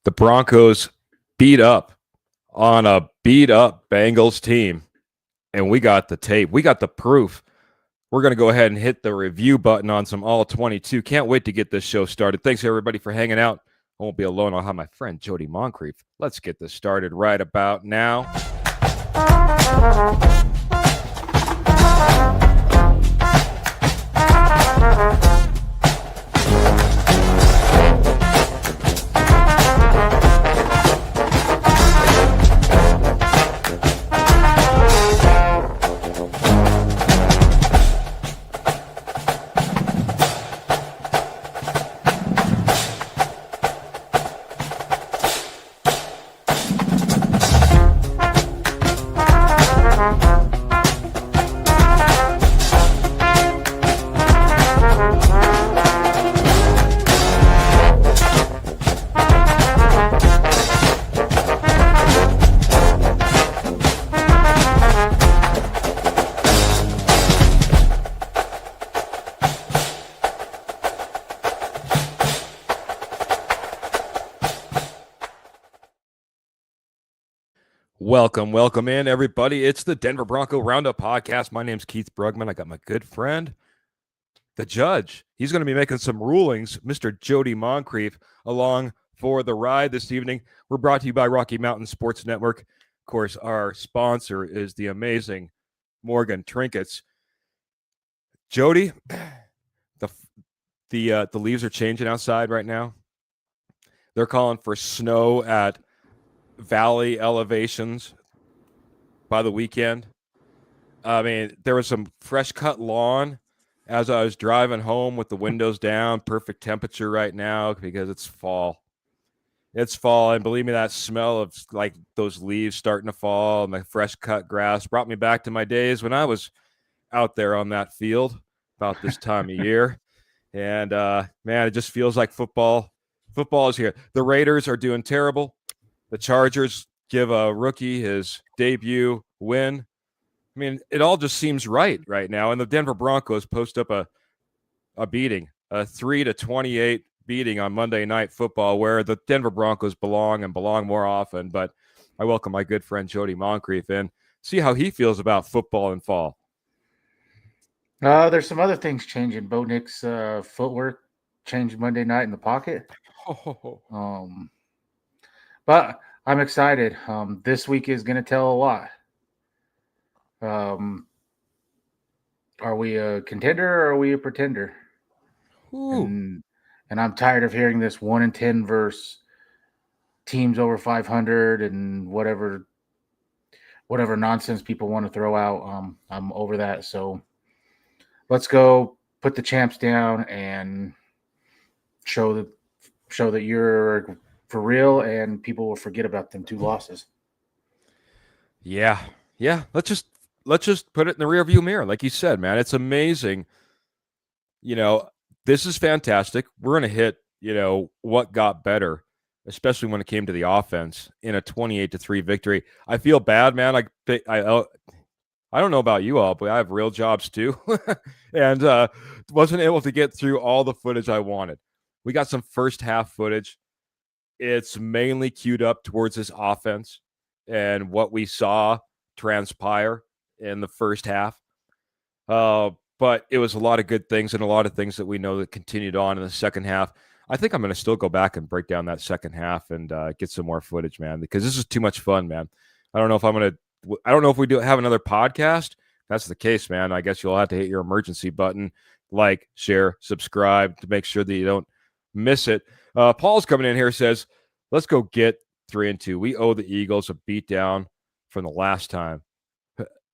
The Broncos beat up on a beat-up Bengals team, and we got the tape. We got the proof. We're going to go ahead and hit the review button on some All-22. Can't wait to get this show started. Thanks, everybody, for hanging out. I won't be alone. I'll have my friend Jody Moncrief. Let's get this started right about now. Welcome in, everybody. It's the Denver Bronco Roundup podcast. My name's Keith Brugman. I got my good friend, the judge. He's going to be making some rulings, Mr. Jody Moncrief, along for the ride this evening. We're brought to you by Rocky Mountain Sports Network. Of course, our sponsor is the amazing Morgan Trinkets. Jody, the leaves are changing outside right now. They're calling for snow at valley elevations by the weekend. I mean, there was some fresh cut lawn as I was driving home with the windows down. Perfect temperature right now because it's fall. It's fall, and believe me, that smell of like those leaves starting to fall and the fresh cut grass brought me back to my days when I was out there on that field about this time of year. And man, it just feels like football is here. The Raiders are doing terrible. The Chargers give a rookie his debut win. I mean, it all just seems right now. And the Denver Broncos post up a beating, a 3-28 beating on Monday Night Football, where the Denver Broncos belong more often. But I welcome my good friend Jody Moncrief in. See how he feels about football in fall. There's some other things changing. Bo Nix's footwork changed Monday night in the pocket. But I'm excited. This week is going to tell a lot. Are we a contender or are we a pretender? And I'm tired of hearing this 1-10 versus teams over 500 and whatever nonsense people want to throw out. I'm over that. So let's go put the champs down and show that you're for real, and people will forget about them 2 losses. Yeah. Let's just put it in the rearview mirror, like you said, man. It's amazing. This is fantastic. We're gonna hit, what got better, especially when it came to the offense in a 28-3 victory. I feel bad, man. I don't know about you all, but I have real jobs too, and wasn't able to get through all the footage I wanted. We got some first half footage. It's mainly queued up towards this offense and what we saw transpire in the first half. But it was a lot of good things and a lot of things that we know that continued on in the second half. I think I'm going to still go back and break down that second half and get some more footage, man, because this is too much fun, man. I don't know if we do have another podcast. If that's the case, man, I guess you'll have to hit your emergency button, like, share, subscribe to make sure that you don't miss it. Paul's coming in here, says, let's go get 3-2. We owe the Eagles a beatdown from the last time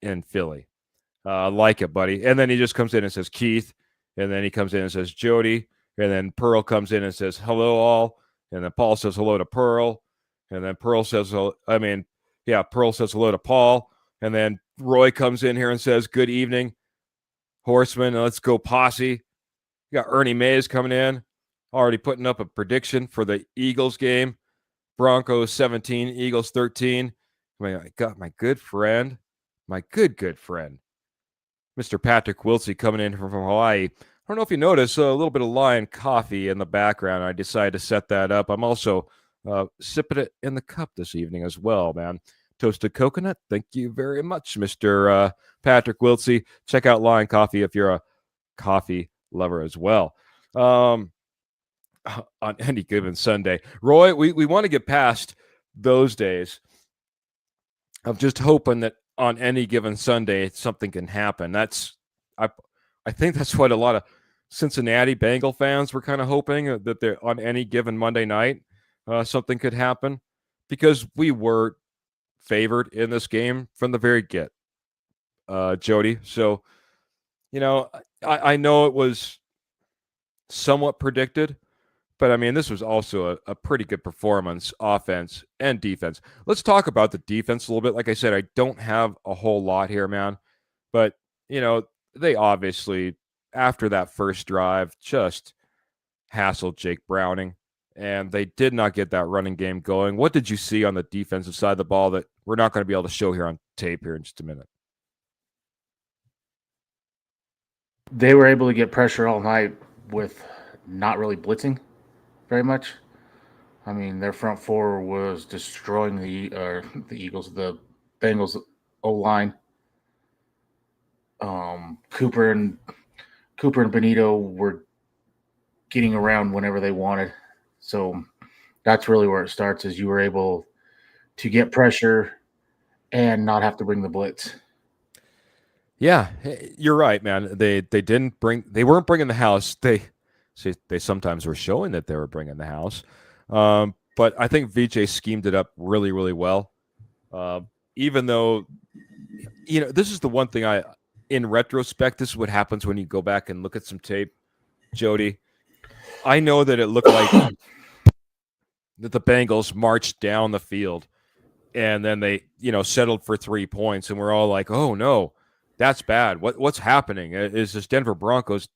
in Philly. Like it, buddy. And then he just comes in and says, Keith. And then he comes in and says, Jody. And then Pearl comes in and says, hello, all. And then Paul says hello to Pearl. And then Pearl says hello to Paul. And then Roy comes in here and says, good evening, Horseman. Let's go, Posse. You got Ernie Mays coming in, already putting up a prediction for the Eagles game. Broncos 17, Eagles 13. I got my good friend, my good friend, Mr. Patrick Wiltsey, coming in from Hawaii. I don't know if you notice a little bit of Lion coffee in the background. I decided to set that up. I'm also sipping it in the cup this evening as well, man. Toasted coconut. Thank you very much, Mr. Patrick Wiltsey. Check out Lion Coffee if you're a coffee lover as well. On any given Sunday. Roy, we want to get past those days of just hoping that on any given Sunday something can happen. I think that's what a lot of Cincinnati Bengal fans were kind of hoping, that they're on any given Monday night something could happen, because we were favored in this game from the very get, Jody. So, I know it was somewhat predicted, but I mean, this was also a pretty good performance, offense and defense. Let's talk about the defense a little bit. Like I said, I don't have a whole lot here, man, but they obviously, after that first drive, just hassled Jake Browning, and they did not get that running game going. What did you see on the defensive side of the ball that we're not going to be able to show here on tape here in just a minute? They were able to get pressure all night with not really blitzing very much. I mean, their front four was destroying the Eagles, the Bengals O line. Cooper and Benito were getting around whenever they wanted. So that's really where it starts, is you were able to get pressure and not have to bring the blitz. Yeah, you're right, man. They weren't bringing the house. They sometimes were showing that they were bringing the house. But I think VJ schemed it up really, really well. Even though, this is the one thing in retrospect, this is what happens when you go back and look at some tape, Jody. I know that it looked like that the Bengals marched down the field and then they, settled for 3 points, and we're all like, oh no, that's bad. What's happening? Is this Denver Broncos?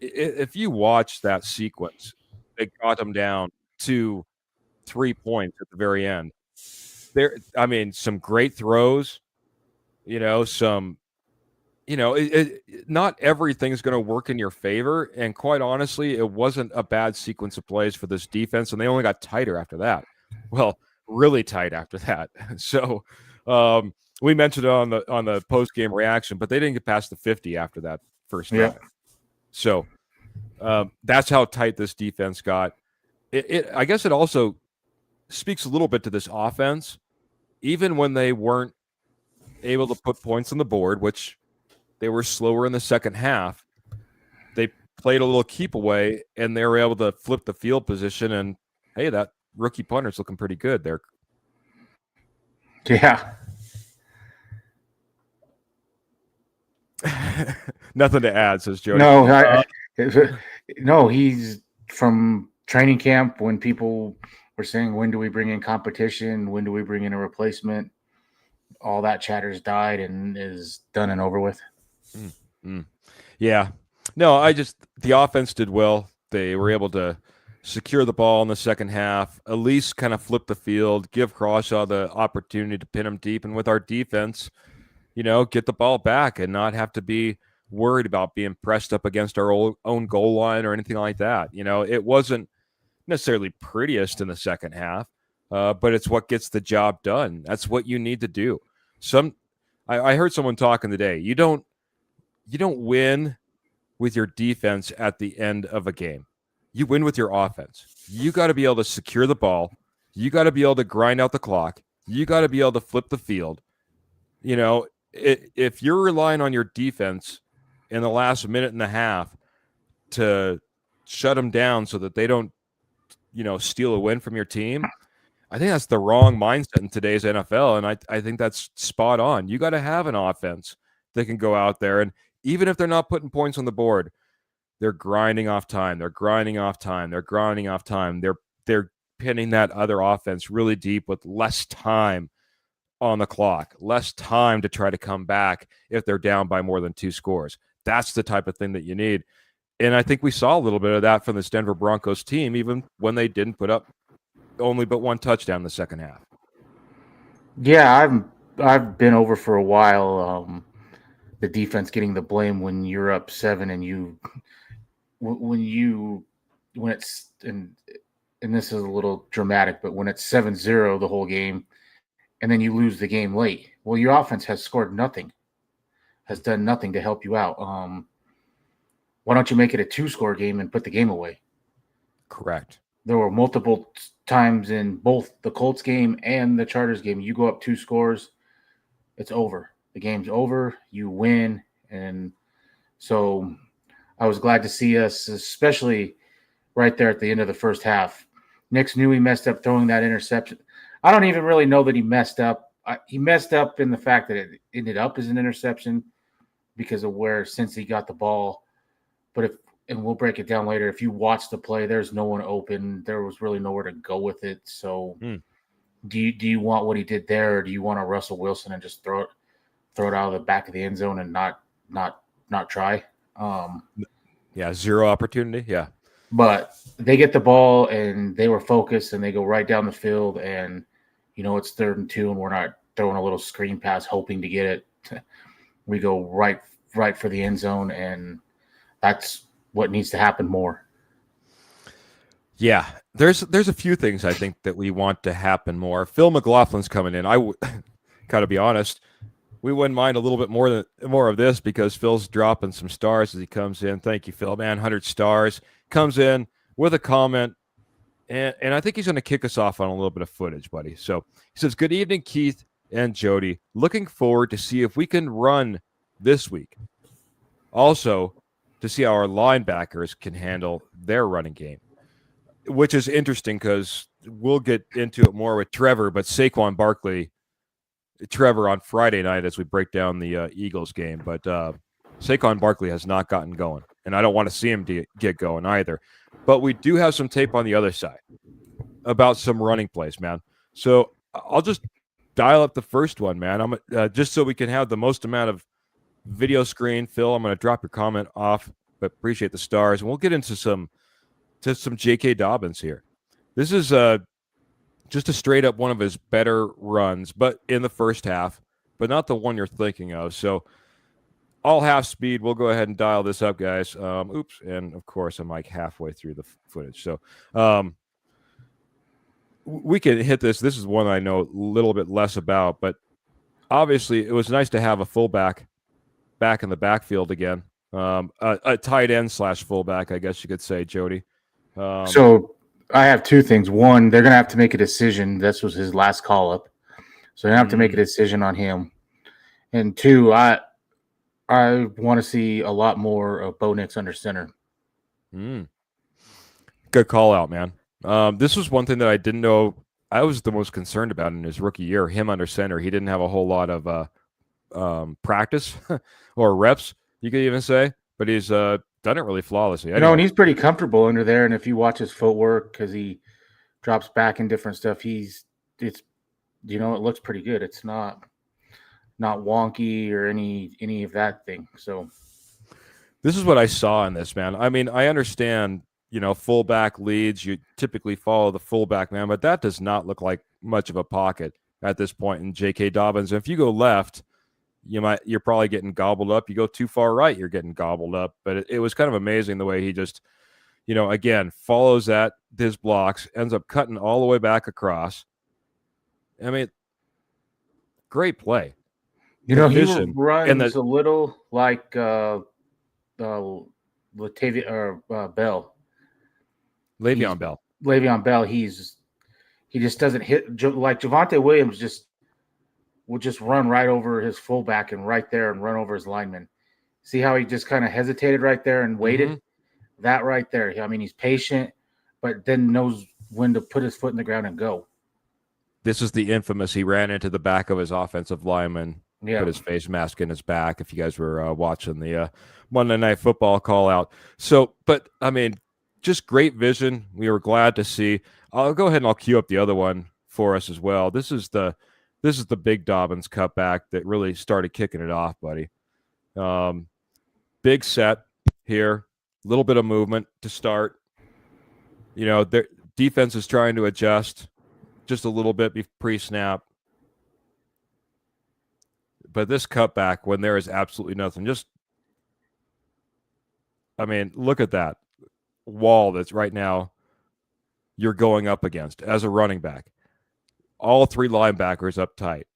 If you watch that sequence, they got them down to 3 points at the very end. Some great throws, not everything's going to work in your favor. And quite honestly, it wasn't a bad sequence of plays for this defense, and they only got tighter after that. Well, really tight after that. So we mentioned it on the post game reaction, but they didn't get past the 50 after that first drive. Yeah. So that's how tight this defense got. I guess it also speaks a little bit to this offense, even when they weren't able to put points on the board, which they were slower in the second half. They played a little keep away, and they were able to flip the field position. And hey, that rookie punter's looking pretty good there. Yeah. Nothing to add, says Jody. No, he's from training camp when people were saying, when do we bring in competition? When do we bring in a replacement? All that chatter's died and is done and over with. Yeah. No, the offense did well. They were able to secure the ball in the second half, at least kind of flip the field, give Crawshaw the opportunity to pin him deep, and with our defense, get the ball back and not have to be worried about being pressed up against our own goal line or anything like that. It wasn't necessarily prettiest in the second half, but it's what gets the job done. That's what you need to do. I heard someone talking today. You don't win with your defense at the end of a game. You win with your offense. You got to be able to secure the ball. You got to be able to grind out the clock. You got to be able to flip the field. If you're relying on your defense in the last minute and a half to shut them down so that they don't, steal a win from your team, I think that's the wrong mindset in today's NFL. And I think that's spot on. You got to have an offense that can go out there, and even if they're not putting points on the board, they're grinding off time. They're pinning that other offense really deep with less time on the clock, less time to try to come back if they're down by more than 2 scores. That's the type of thing that you need. And I think we saw a little bit of that from this Denver Broncos team, even when they didn't put up only but 1 touchdown in the second half. Yeah, I've been over for a while. The defense getting the blame when you're up 7 and when and this is a little dramatic, but when it's 7-0 the whole game, and then you lose the game late, well, your offense has scored nothing, has done nothing to help you out. Why don't you make it a 2-score game and put the game away? Correct. There were multiple times in both the Colts game and the Chargers game. You go up 2 scores, it's over. The game's over. You win. And so I was glad to see us, especially right there at the end of the first half. Nix knew he messed up throwing that interception. I don't even really know that he messed up. He messed up in the fact that it ended up as an interception because of where Cincy got the ball. But and we'll break it down later. If you watch the play, there's no one open. There was really nowhere to go with it. So do you want what he did there, or do you want a Russell Wilson and just throw it out of the back of the end zone and not try? Yeah, zero opportunity. Yeah. But they get the ball and they were focused and they go right down the field, and it's 3rd and 2 and we're not throwing a little screen pass hoping to get it. We go right for the end zone, and that's what needs to happen more. Yeah, there's a few things I think that we want to happen more. Phil McLaughlin's coming in. I gotta be honest, we wouldn't mind a little bit more of this because Phil's dropping some stars as he comes in. Thank you, Phil, man. 100 stars. Comes in with a comment, and I think he's going to kick us off on a little bit of footage, buddy. So he says, "Good evening, Keith and Jody. Looking forward to see if we can run this week. Also, to see how our linebackers can handle their running game," which is interesting because we'll get into it more with Trevor, but Saquon Barkley, Trevor on Friday night as we break down the Eagles game. But Saquon Barkley has not gotten going, and I don't want to see him get going either. But we do have some tape on the other side about some running plays, man. So I'll just dial up the first one, man. I'm just so we can have the most amount of video screen. Phil, I'm going to drop your comment off, but appreciate the stars, and we'll get into some J.K. Dobbins here. This is just a straight up one of his better runs, but in the first half, but not the one you're thinking of. So all half speed. We'll go ahead and dial this up, guys. Oops, and of course I'm like halfway through the footage, so we can hit this. This is one I know a little bit less about, but obviously it was nice to have a fullback back in the backfield again. A tight end / fullback, I guess you could say, Jody. So I have 2 things. One, they're going to have to make a decision. This was his last call up. So they're going to have to make a decision on him. And 2, I want to see a lot more of Bo Nix under center. Good call out, man. This was one thing that I didn't know I was the most concerned about in his rookie year, him under center. He didn't have a whole lot of practice or reps, you could even say, but he's done it really flawlessly. Anyway. And he's pretty comfortable under there. And if you watch his footwork, because he drops back and different stuff, it looks pretty good. It's not wonky or any of that thing. So this is what I saw in this, man. I mean, I understand, fullback leads, you typically follow the fullback, man, but that does not look like much of a pocket at this point in J.K. Dobbins. And if you go left, you're probably getting gobbled up. You go too far right, you're getting gobbled up. But it was kind of amazing the way he just, again, follows his blocks, ends up cutting all the way back across. I mean, great play. He runs a little like Le'Veon Bell. Le'Veon Bell. He just doesn't hit like Javonte Williams. Will just run right over his fullback and right there and run over his lineman. See how he just kind of hesitated right there and waited? Mm-hmm. That right there. I mean, he's patient, but then knows when to put his foot in the ground and go. This is the infamous, he ran into the back of his offensive lineman, put his face mask in his back, if you guys were watching the Monday Night Football call out. So, but, I mean, just great vision. We were glad to see. I'll go ahead and I'll cue up the other one for us as well. This is the big Dobbins cutback that really started kicking it off, buddy. Big set here, a little bit of movement to start. Their defense is trying to adjust just a little bit pre-snap. But this cutback, when there is absolutely nothing, look at that wall that's right now, you're going up against as a running back. All three linebackers up tight.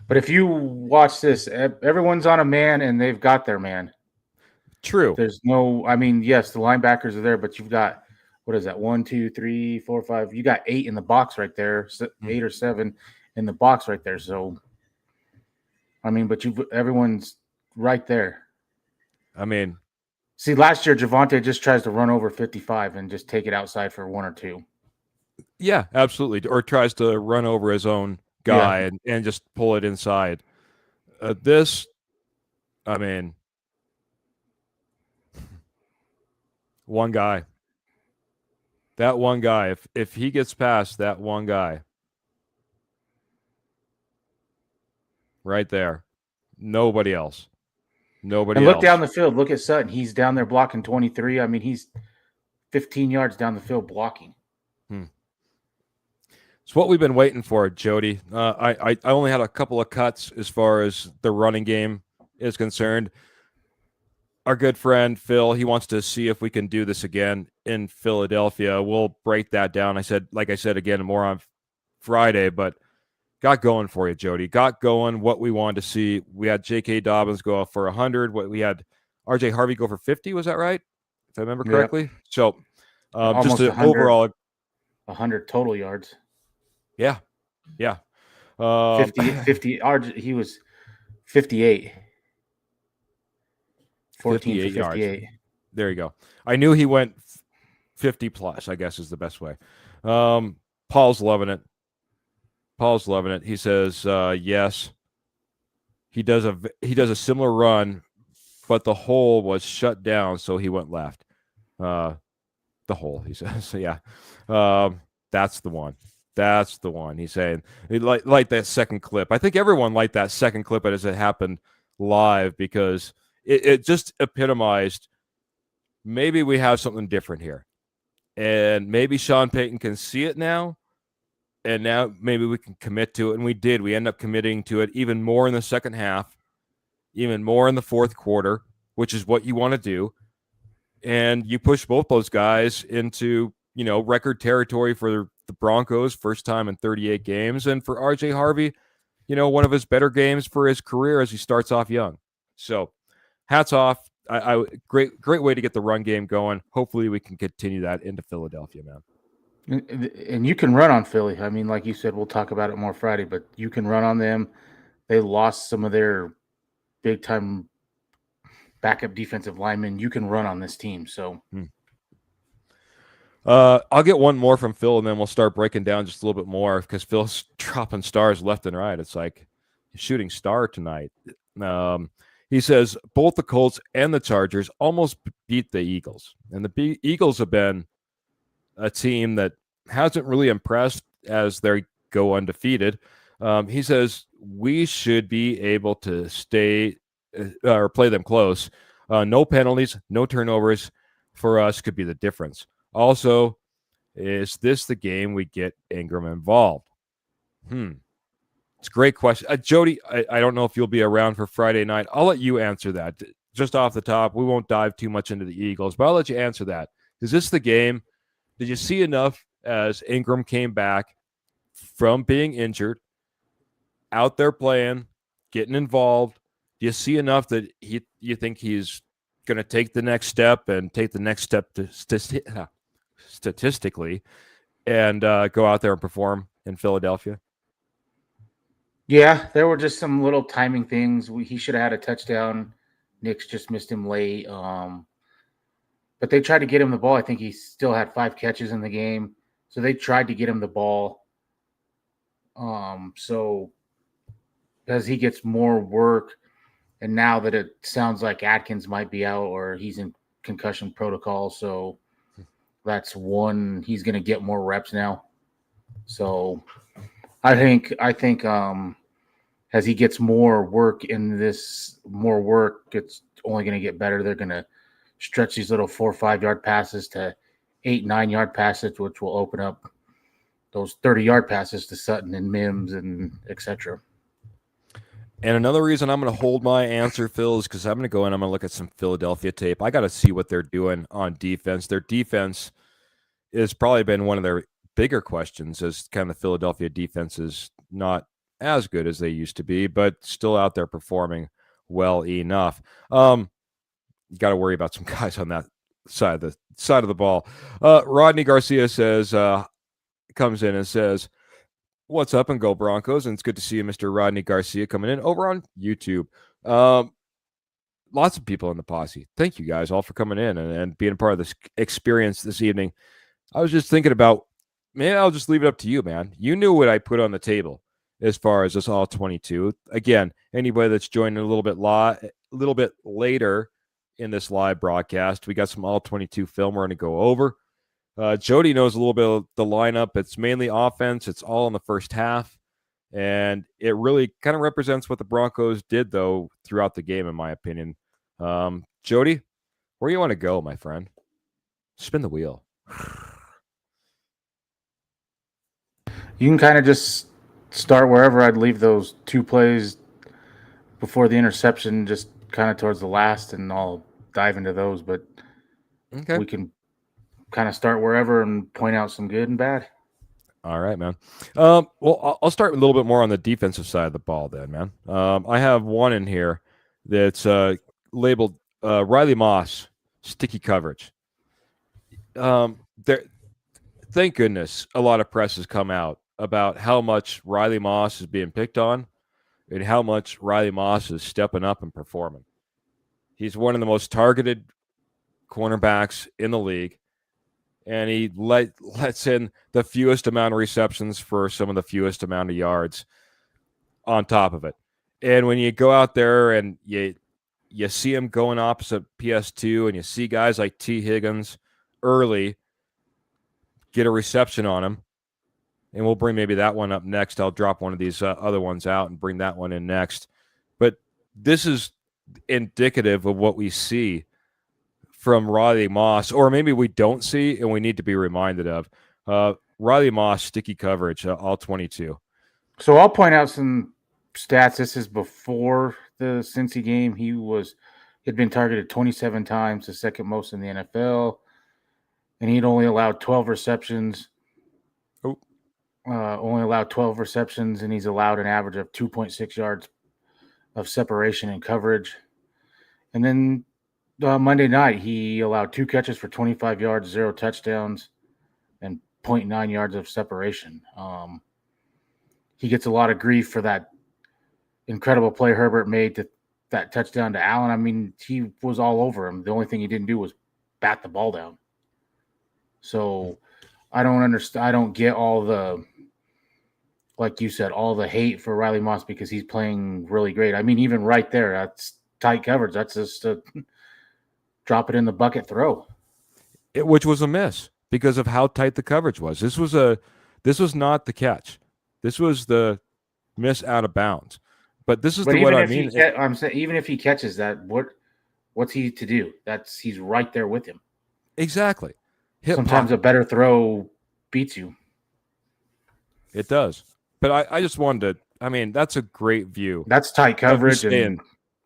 But if you watch this, everyone's on a man and they've got their man. True. There's no, I mean, yes, the linebackers are there, but you've got, what is that? 1, 2, 3, 4, 5. You got 8 in the box right there, 8 or 7 in the box right there. So, I mean, but everyone's right there. I mean, see, last year Javonte just tries to run over 55 and just take it outside for 1 or 2. Yeah, absolutely. Or tries to run over his own guy and just pull it inside. This, I mean, one guy. That one guy, if he gets past that one guy, right there, nobody else. Nobody and look else. down the field. Look at Sutton. He's down there blocking 23. I mean, he's 15 yards down the field blocking. It's what we've been waiting for, Jody. I only had a couple of cuts as far as the running game is concerned. Our good friend Phil, he wants to see if we can do this again in Philadelphia. We'll break that down. Like I said again, more on Friday, but got going for you, Jody. Got going what we wanted to see. We had J.K. Dobbins go off for 100. We had R.J. Harvey go for 50. Was that right? If I remember correctly. Yep. So just an overall 100 total yards. Yeah. 50 he was 58. 14 58 for 58. Yards. There you go. I knew he went 50 plus, I guess is the best way. Paul's loving it. He says, yes. He does a similar run, but the hole was shut down, so he went left. The hole, he says. So yeah. That's the one. That's the one. He's saying he liked that second clip. I think everyone liked that second clip as it happened live because it just epitomized maybe we have something different here. And maybe Sean Payton can see it now. And now maybe we can commit to it. And we did. We end up committing to it even more in the second half, even more in the fourth quarter, which is what you want to do. And you push both those guys into, record territory for the Broncos, first time in 38 games. And for R.J. Harvey, one of his better games for his career as he starts off young. So hats off. Great way to get the run game going. Hopefully we can continue that into Philadelphia, man. And you can run on Philly. I mean, like you said, we'll talk about it more Friday, but you can run on them. They lost some of their big-time backup defensive linemen. You can run on this team. So I'll get one more from Phil, and then we'll start breaking down just a little bit more because Phil's dropping stars left and right. It's like shooting star tonight. He says both the Colts and the Chargers almost beat the Eagles. And the Eagles have been a team that hasn't really impressed as they go undefeated. He says we should be able to stay or play them close. No penalties, no turnovers for us could be the difference. Also, is this the game we get Ingram involved? It's a great question. Jody, I don't know if you'll be around for Friday night. I'll let you answer that. Just off the top, we won't dive too much into the Eagles, but I'll let you answer that. Is this the game? Did you see enough as Ingram came back from being injured, out there playing, getting involved? Do you see enough that you think he's going to take the next step and take the next step statistically and go out there and perform in Philadelphia? Yeah, there were just some little timing things. He should have had a touchdown. Knicks just missed him late. But they tried to get him the ball. I think he still had 5 catches in the game. So they tried to get him the ball. So as he gets more work, and now that it sounds like Atkins might be out or he's in concussion protocol, so that's one. He's going to get more reps now. So I think as he gets more work in this, it's only going to get better. They're going to stretch these little 4 or 5 yard passes to 8, 9 yard passes, which will open up those 30-yard passes to Sutton and Mims and etc. And another reason I'm going to hold my answer, Phil, is because I'm going to go in. I'm going to look at some Philadelphia tape. I got to see what they're doing on defense. Their defense has probably been one of their bigger questions, as kind of the Philadelphia defense is not as good as they used to be, but still out there performing well enough. You got to worry about some guys on that side of the ball. Rodney Garcia says, comes in and says, "What's up and go Broncos?" And it's good to see you, Mr. Rodney Garcia, coming in over on YouTube. Lots of people in the posse. Thank you guys all for coming in and being a part of this experience this evening. I was just thinking about, man, I'll just leave it up to you, man. You knew what I put on the table as far as this all 22. Again, anybody that's joining a little bit later in this live broadcast, we got some all 22 film we're going to go over. Jody knows a little bit of the lineup. It's mainly offense. It's all in the first half. And it really kind of represents what the Broncos did, though, throughout the game, in my opinion. Jody, where do you want to go, my friend? Spin the wheel. You can kind of just start wherever. I'd leave those 2 plays before the interception just kind of towards the last, and I'll dive into those. But we can kind of start wherever and point out some good and bad. All right, man. Well, I'll start a little bit more on the defensive side of the ball then, man. I have one in here that's labeled Riley Moss, sticky coverage. Thank goodness a lot of press has come out about how much Riley Moss is being picked on and how much Riley Moss is stepping up and performing. He's one of the most targeted cornerbacks in the league. And he lets in the fewest amount of receptions for some of the fewest amount of yards on top of it. And when you go out there and you see him going opposite PS2 and you see guys like T. Higgins early get a reception on him, and we'll bring maybe that one up next. I'll drop one of these other ones out and bring that one in next. But this is indicative of what we see from Riley Moss, or maybe we don't see and we need to be reminded of. Riley Moss, sticky coverage, all 22. So I'll point out some stats. This is before the Cincy game. He'd been targeted 27 times, the second most in the NFL, and he'd only allowed 12 receptions. Only allowed 12 receptions, and he's allowed an average of 2.6 yards of separation and coverage. And then Monday night, he allowed 2 catches for 25 yards, 0 touchdowns, and 0.9 yards of separation. He gets a lot of grief for that incredible play Herbert made to that touchdown to Allen. I mean, he was all over him. The only thing he didn't do was bat the ball down. So I don't understand. I don't get all the, like you said, all the hate for Riley Moss because he's playing really great. I mean, even right there, that's tight coverage. That's just a drop it in the bucket throw. Which was a miss because of how tight the coverage was. This was not the catch. This was the miss out of bounds. But this is what I mean. I'm saying, even if he catches that, what's he to do? He's right there with him. Exactly. Sometimes a better throw beats you. It does. But I just wanted to, I mean, that's a great view. That's tight coverage. And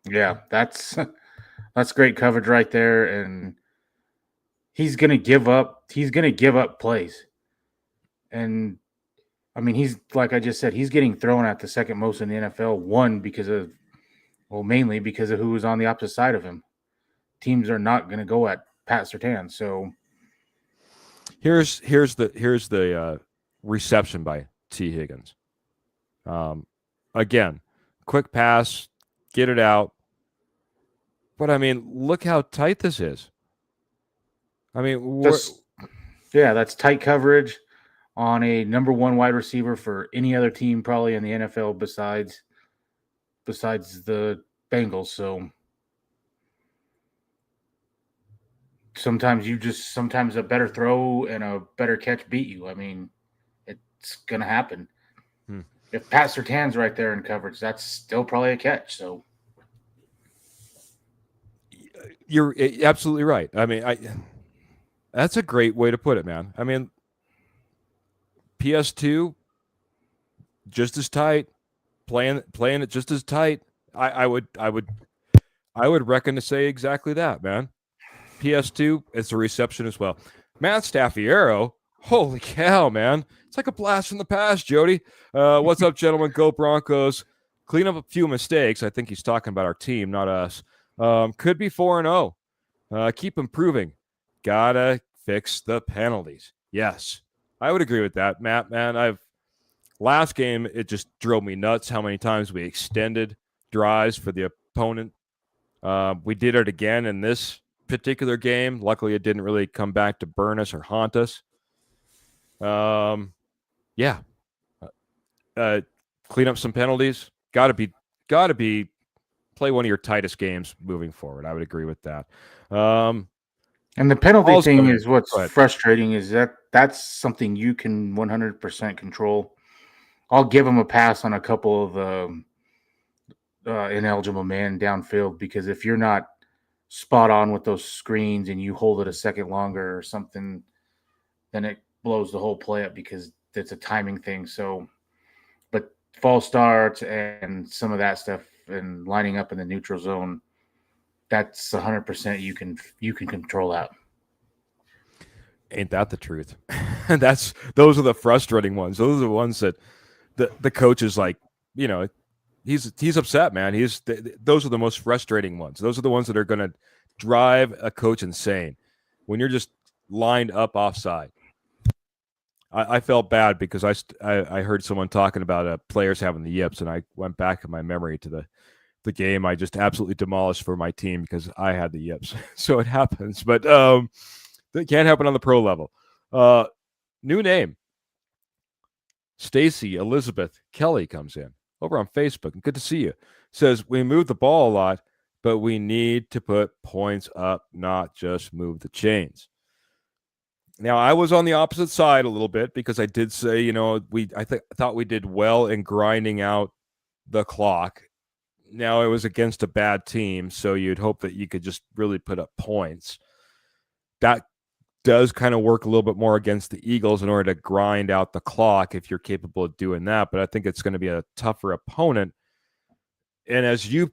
yeah, that's great coverage right there. And he's going to give up plays. And I mean, he's, like I just said, he's getting thrown at the second most in the NFL. Mainly because of who was on the opposite side of him. Teams are not going to go at Pat Surtain. So here's the reception by T. Higgins. Again, quick pass, get it out. But I mean, look how tight this is. I mean, that's tight coverage on a number 1 wide receiver for any other team probably in the NFL besides the Bengals. So sometimes a better throw and a better catch beat you. I mean, it's going to happen. If Pat Surtain's right there in coverage, that's still probably a catch. So you're absolutely right. I mean, that's a great way to put it, man. I mean, PS2 just as tight, playing it just as tight. I would reckon to say exactly that, man. PS2, it's a reception as well. Matt Staffiero. Holy cow, man. It's like a blast from the past, Jody. What's up, gentlemen? Go Broncos. Clean up a few mistakes. I think he's talking about our team, not us. Could be 4-0. Keep improving. Gotta fix the penalties. Yes, I would agree with that, Matt. Man, last game it just drove me nuts how many times we extended drives for the opponent. We did it again in this particular game. Luckily, it didn't really come back to burn us or haunt us. Yeah, clean up some penalties. Got to be play one of your tightest games moving forward. I would agree with that. And the penalty Also, thing is what's go ahead. frustrating is that's something you can 100% control. I'll give them a pass on a couple of ineligible men downfield because if you're not spot on with those screens and you hold it a second longer or something, then it blows the whole play up because it's a timing thing. So, but false starts and some of that stuff and lining up in the neutral zone, that's 100% you can control that. Ain't that the truth? Those are the frustrating ones. Those are the ones that the coach is like, you know, he's upset, man. Those are the most frustrating ones. Those are the ones that are going to drive a coach insane when you're just lined up offside. I felt bad because I heard someone talking about players having the yips, and I went back in my memory to the game I just absolutely demolished for my team because I had the yips. So it happens, but that can't happen on the pro level. New name, Stacy Elizabeth Kelly comes in over on Facebook. Good to see you. Says we move the ball a lot, but we need to put points up, not just move the chains. Now, I was on the opposite side a little bit because I did say, you know, I thought we did well in grinding out the clock. Now, it was against a bad team, so you'd hope that you could just really put up points. That does kind of work a little bit more against the Eagles in order to grind out the clock if you're capable of doing that. But I think it's going to be a tougher opponent. And as you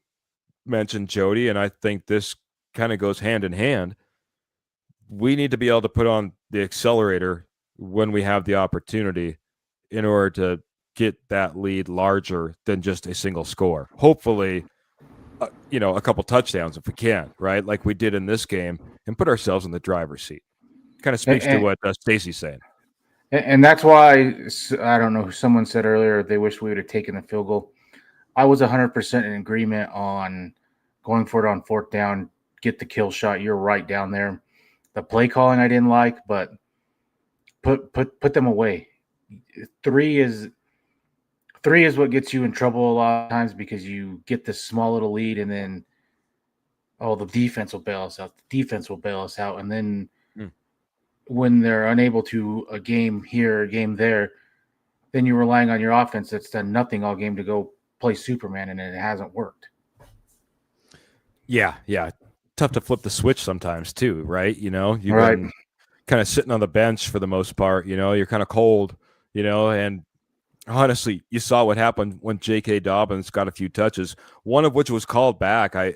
mentioned, Jody, and I think this kind of goes hand in hand, we need to be able to put on the accelerator when we have the opportunity in order to get that lead larger than just a single score. Hopefully, a couple touchdowns if we can, right? Like we did in this game, and put ourselves in the driver's seat. Kind of speaks to what Stacy's saying. And that's why I don't know. Someone said earlier they wish we would have taken the field goal. I was 100% in agreement on going for it on fourth down, get the kill shot. You're right down there. The play calling I didn't like, but put them away. Three is what gets you in trouble a lot of times because you get this small little lead and then the defense will bail us out. The defense will bail us out, and then when they're unable to a game here, a game there, then you're relying on your offense that's done nothing all game to go play Superman, and it hasn't worked. Yeah. Tough to flip the switch sometimes too, right? You've right. been kind of sitting on the bench for the most part. You're kind of cold, and honestly, you saw what happened when J.K. Dobbins got a few touches, one of which was called back. I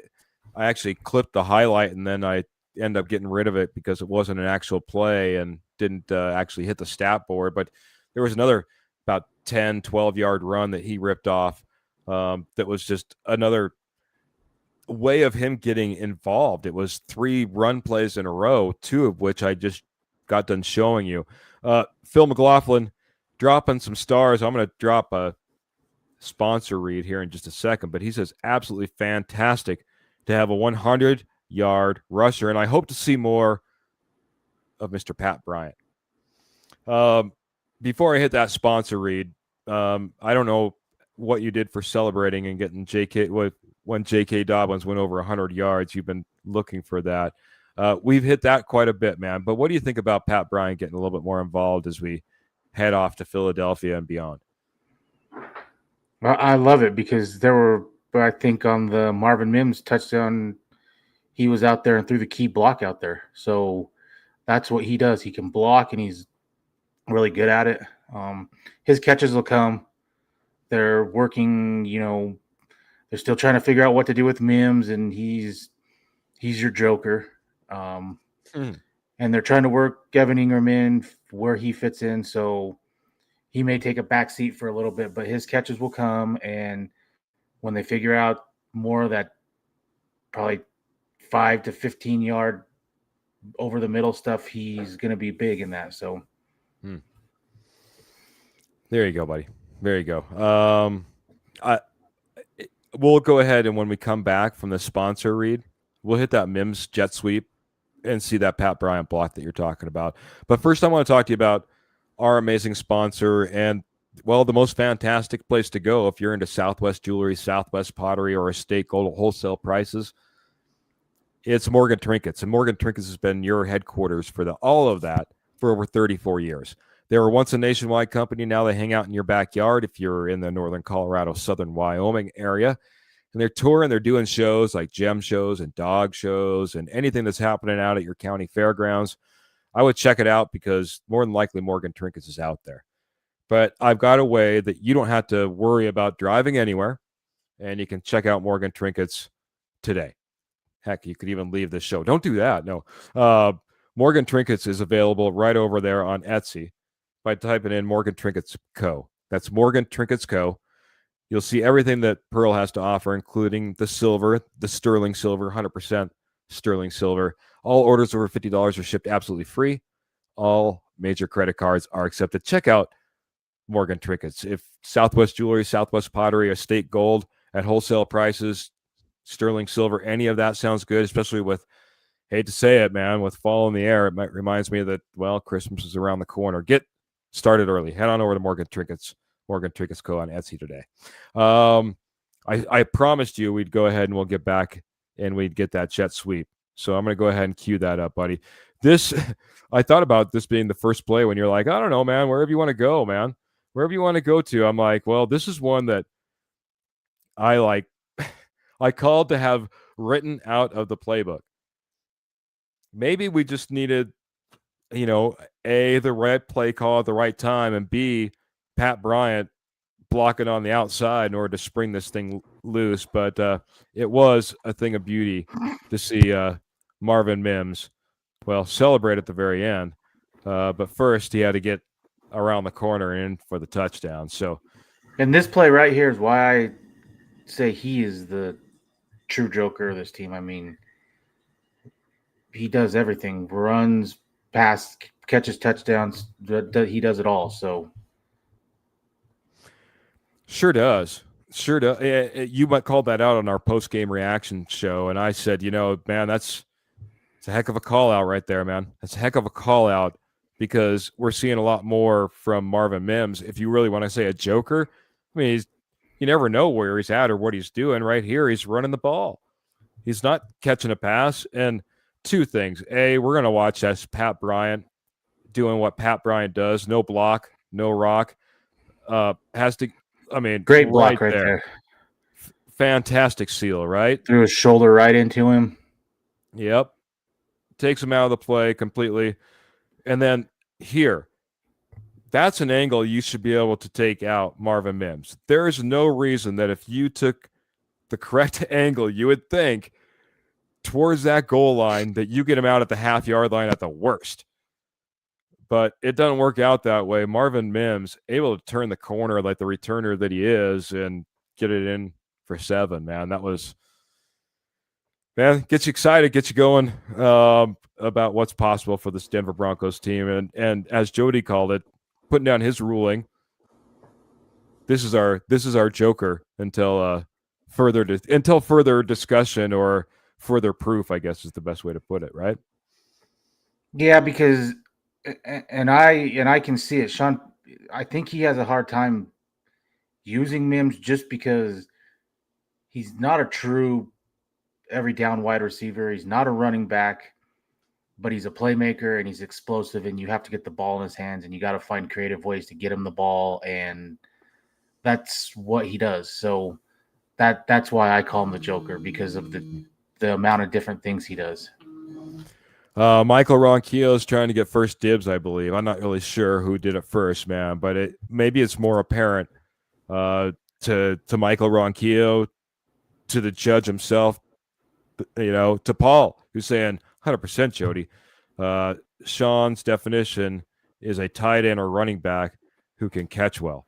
actually clipped the highlight, and then I end up getting rid of it because it wasn't an actual play and didn't actually hit the stat board. But there was another about 10, 12-yard run that he ripped off that was just another way of him getting involved. It was 3 run plays in a row, 2 of which I just got done showing you. Phil McLaughlin dropping some stars. I'm going to drop a sponsor read here in just a second, but he says absolutely fantastic to have a 100-yard rusher, and I hope to see more of Mr. Pat Bryant. Before I hit that sponsor read, I don't know what you did for celebrating and getting when J.K. Dobbins went over 100 yards. You've been looking for that. We've hit that quite a bit, man. But what do you think about Pat Bryant getting a little bit more involved as we head off to Philadelphia and beyond? I love it because there were, I think, on the Marvin Mims touchdown, he was out there and threw the key block out there. So that's what he does. He can block, and he's really good at it. His catches will come. They're working, they're still trying to figure out what to do with Mims, and he's your joker. and they're trying to work Evan Ingram in where he fits in. So he may take a back seat for a little bit, but his catches will come. And when they figure out more of that probably 5 to 15 yard over the middle stuff, he's going to be big in that. So there you go, buddy. There you go. We'll go ahead, and when we come back from the sponsor read, we'll hit that Mims jet sweep and see that Pat Bryant block that you're talking about. But first, I want to talk to you about our amazing sponsor and, well, the most fantastic place to go if you're into Southwest jewelry, Southwest pottery, or estate gold wholesale prices. It's Morgan Trinkets, and Morgan Trinkets has been your headquarters for all of that for over 34 years. They were once a nationwide company. Now they hang out in your backyard if you're in the northern Colorado, southern Wyoming area. And they're touring, they're doing shows like gem shows and dog shows and anything that's happening out at your county fairgrounds. I would check it out because more than likely Morgan Trinkets is out there. But I've got a way that you don't have to worry about driving anywhere, and you can check out Morgan Trinkets today. Heck, you could even leave this show. Don't do that. No. Morgan Trinkets is available right over there on Etsy by typing in Morgan Trinkets Co. That's Morgan Trinkets Co. You'll see everything that Pearl has to offer, including the silver, the sterling silver, 100% sterling silver. All orders over $50 are shipped absolutely free. All major credit cards are accepted. Check out Morgan Trinkets. If Southwest Jewelry, Southwest Pottery, Estate Gold at wholesale prices, sterling silver, any of that sounds good, especially with, hate to say it, man, with fall in the air. It reminds me that, well, Christmas is around the corner. Get started early. Head on over to Morgan Trinkets Co. on Etsy today. I promised you we'd go ahead and we'll get back and we'd get that jet sweep. So I'm going to go ahead and cue that up, buddy. I thought about this being the first play when you're like, I don't know, man, wherever you want to go, man. Wherever you want to go to. I'm like, well, this is one that I like. I called to have written out of the playbook. Maybe we just needed, A, the right play call at the right time, and B, Pat Bryant blocking on the outside in order to spring this thing loose. But it was a thing of beauty to see Marvin Mims, well, celebrate at the very end. But first, he had to get around the corner and in for the touchdown. So, and this play right here is why I say he is the true joker of this team. I mean, he does everything: runs, pass, catches touchdowns. He does it all. So sure does. Sure does. You might call that out on our post-game reaction show, and I said, man, it's a heck of a call out right there, man. That's a heck of a call out because we're seeing a lot more from Marvin Mims. If you really want to say a joker, I mean, you never know where he's at or what he's doing. Right here, he's running the ball. He's not catching a pass. And two things. A, we're going to watch as Pat Bryant doing what Pat Bryant does. No block, no rock. Great block right there. Fantastic seal, right? Threw his shoulder right into him. Yep. Takes him out of the play completely. And then here, that's an angle you should be able to take out Marvin Mims. There is no reason that if you took the correct angle, you would think towards that goal line that you get him out at the half-yard line at the worst. But it doesn't work out that way. Marvin Mims able to turn the corner like the returner that he is and get it in for 7, man. That was, man, gets you excited, gets you going about what's possible for this Denver Broncos team. And as Jody called it, putting down his ruling, this is our joker until further discussion or further proof, I guess is the best way to put it, right? Yeah, because and I can see it. Sean, I think he has a hard time using Mims just because he's not a true every down wide receiver. He's not a running back, but he's a playmaker and he's explosive, and you have to get the ball in his hands and you got to find creative ways to get him the ball, and that's what he does. So that's why I call him the Joker, because of the amount of different things he does. Michael Ronquillo is trying to get first dibs, I believe. I'm not really sure who did it first, man, but maybe it's more apparent to Michael Ronquillo, to the judge himself, to Paul, who's saying 100% Jody. Sean's definition is a tight end or running back who can catch well.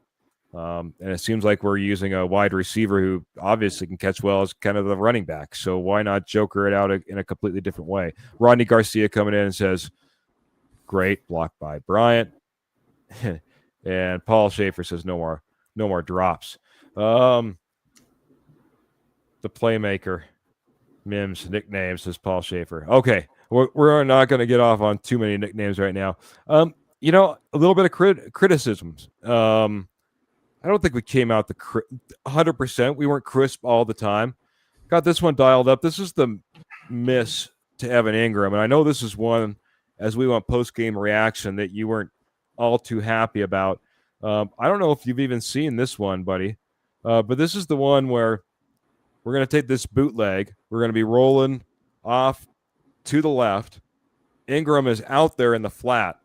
And it seems like we're using a wide receiver who obviously can catch well as kind of the running back. So why not joker it out in a completely different way? Rodney Garcia coming in and says, great, blocked by Bryant. And Paul Schaefer says, no more drops. The playmaker, Mims, nicknames, says Paul Schaefer. Okay, we're not going to get off on too many nicknames right now. A little bit of criticisms. I don't think we came out 100%. We weren't crisp all the time. Got this one dialed up. This is the miss to Evan Ingram. And I know this is one, as we went post-game reaction, that you weren't all too happy about. I don't know if you've even seen this one, buddy. But this is the one where we're going to take this bootleg. We're going to be rolling off to the left. Ingram is out there in the flat.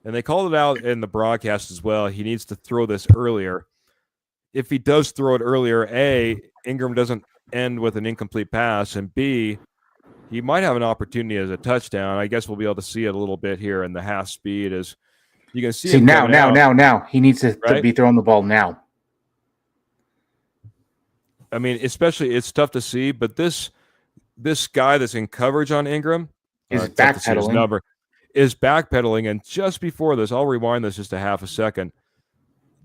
And they called it out in the broadcast as well. He needs to throw this earlier. If he does throw it earlier, A, Ingram doesn't end with an incomplete pass, and B, he might have an opportunity as a touchdown. I guess we'll be able to see it a little bit here in the half speed as you can see him now. He needs to be throwing the ball now. I mean, especially it's tough to see, but this guy that's in coverage on Ingram is backpedaling. Is backpedaling, and just before this, I'll rewind this just a half a second.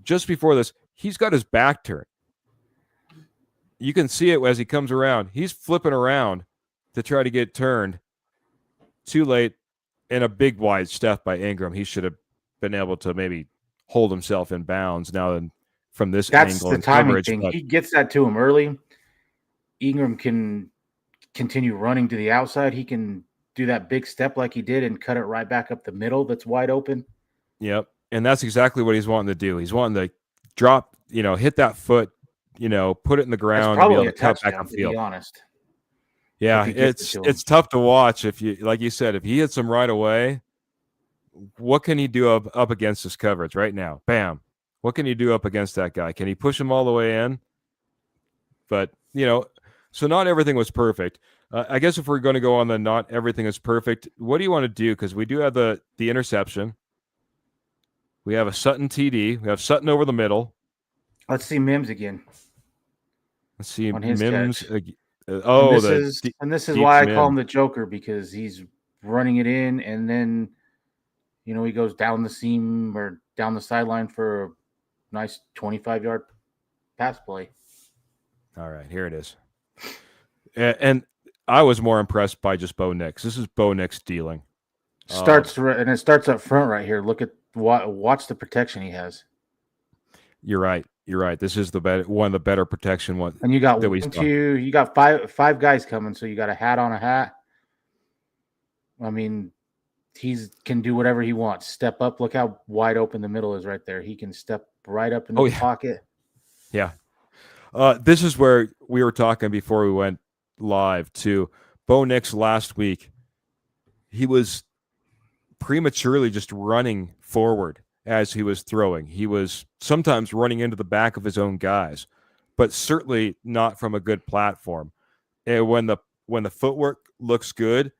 Just before this, he's got his back turned. You can see it as he comes around. He's flipping around to try to get turned. Too late, and a big wide step by Ingram. He should have been able to maybe hold himself in bounds now than from this angle. That's the timing thing. He gets that to him early. Ingram can continue running to the outside. He can do that big step like he did and cut it right back up the middle that's wide open. Yep. And that's exactly what he's wanting to do. He's wanting to drop, hit that foot, put it in the ground and be able to cut back on field. To be honest. Yeah, it's tough to watch if you, like you said, if he hits him right away. What can he do up against this coverage right now? Bam. What can he do up against that guy? Can he push him all the way in? But, so not everything was perfect. I guess if we're going to go on the not everything is perfect, what do you want to do? Because we do have the interception. We have a Sutton TD. We have Sutton over the middle. Let's see Mims again. Let's see Mims. This is why I call him the Joker, because he's running it in, and then he goes down the seam or down the sideline for a nice 25-yard pass play. All right, here it is. And I was more impressed by just Bo Nix. This is Bo Nix dealing. It starts up front right here. Look at watch the protection he has. You're right. This is one of the better protection ones. And you got you got five guys coming, so you got a hat on a hat. I mean, he can do whatever he wants. Step up. Look how wide open the middle is right there. He can step right up in the pocket. Yeah. This is where we were talking before we went live to Bo Nix last week. He was prematurely just running forward as he was throwing. He was sometimes running into the back of his own guys, but certainly not from a good platform. And when the footwork looks good,